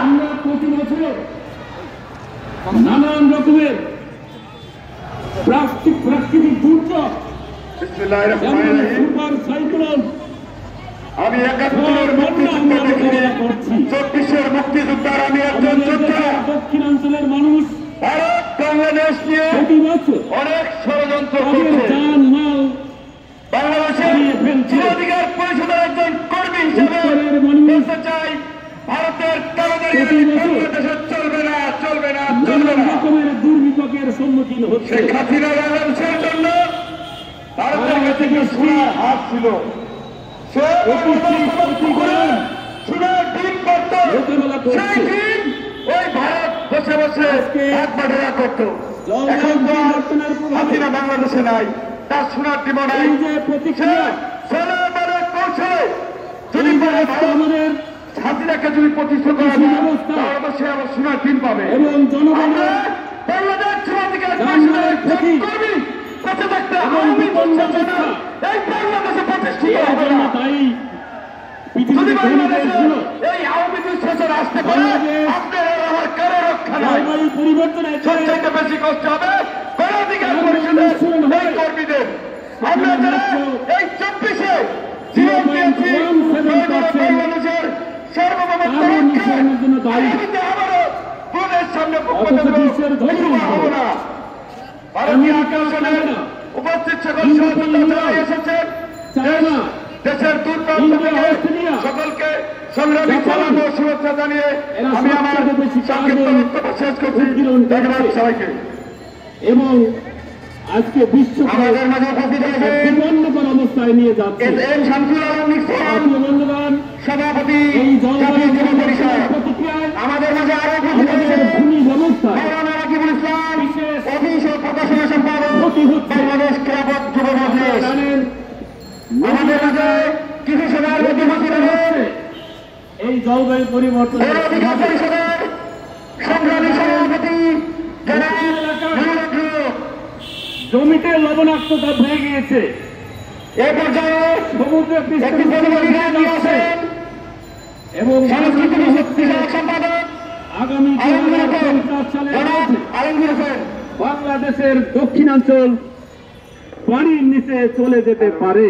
আমরা প্রতি বছর নানান রকমের প্রাকৃতিক দুর্যোগ, সুপার সাইক্লোন, আমি ৭১ করছি, ২৪ মুক্তিযোদ্ধার আমি একজন যোদ্ধা। দক্ষিণাঞ্চলের মানুষ ভারত বাংলাদেশ নিয়ে প্রতি বছর অনেক ষড়যন্ত্র তাদের করছে। জান মাল বাংলাদেশের অধিকার পরিষদের একজন কর্মী হিসেবে বলতে চাই, ভারতের দালালি বাংলাদেশে চলবে না, চলবে না, চলবে না। রকমের দুর্বিপাকের সম্মুখীন হচ্ছে। শেখ হাসিনা বাংলাদেশের জন্য ভারতের কাছে কি সোনার হাত ছিল, সে সোনার ডিম করত, সেই ডিম ওই ভারত বসে বসে হাত বাড়া করত। এখন তো আর হাসিনা বাংলাদেশে নাই, তার সোনার ডিমও নাই। যদি আমাদের হাসিনাকে যদি প্রতিষ্ঠা করা যায় তাহলে সে আবার সোনার ডিম পাবে। এবং জনগণের বাংলাদেশ সমাধিকার পরিষদের কর্মী বেঁচে থাকতে আওয়ামী বঞ্চনা এই বাংলাদেশে প্রতিষ্ঠিত হবে না। তাই যদি বাংলাদেশে এই আওয়ামী শাসন আসতে পারে, আপনার আমার কারো রক্ষা নাই। পরিবর্তনের সবচেয়ে বেশি কষ্ট হবে গণঅধিকার পরিষদের এই কর্মীদের। আমরা যারা এই ২৪-এ জীবন দিয়েছি বাংলাদেশের সার্বভৌমত্ব রক্ষার আগামীতে আবারও পুলিশের সামনে হব না। ভারতীয় আকাশের উপস্থিত সকল সহযোদ্ধা এসেছেন দেশের দূরপ্রান্ত থেকে সকলকে সংগ্রামী সালাম ও শুভেচ্ছা জানিয়ে আমি আমার সংক্ষিপ্ত বক্তব্য শেষ করছি। ধন্যবাদ সবাইকে। এবং আজকে বিশ্ব আমাদের মাঝে উপস্থিত হয়েছেন বিপন্নকর অবস্থায় নিয়ে যাচ্ছে এম শামসুল আলম নিক্সন, বন্ধুগণ, সভাপতি এই জাতীয় যুব পরিষদ। প্রতিক্রিয়ায় আমাদের মাঝে আরো উপস্থিত হয়েছেন ভূমি ব্যবস্থায় মাওলানা রাকিবুল ইসলাম, অফিস ও প্রকাশনা সম্পাদক, বাংলাদেশ ক্লাব যুব মজলিস। জানেন আমাদের মাঝে কৃষি সভার মধ্যবর্তী রয়েছে এই জলবায়ু পরিবর্তন অধিকার পরিষদের সংগ্রামী সভাপতি জনাব জমিতে লবণাক্ততা হয়ে গিয়েছে। এ পর্যায়ে সমুদ্র একটি প্রতিনিধি নিয়ে আসেন এবং সাংস্কৃতিক বিষয়ক সম্পাদক আগামী আলমগীর হোসেন, 2050 সালের জনাব মধ্যে আলমগীর হোসেন। বাংলাদেশের দক্ষিণাঞ্চল পানির নিচে চলে যেতে পারে।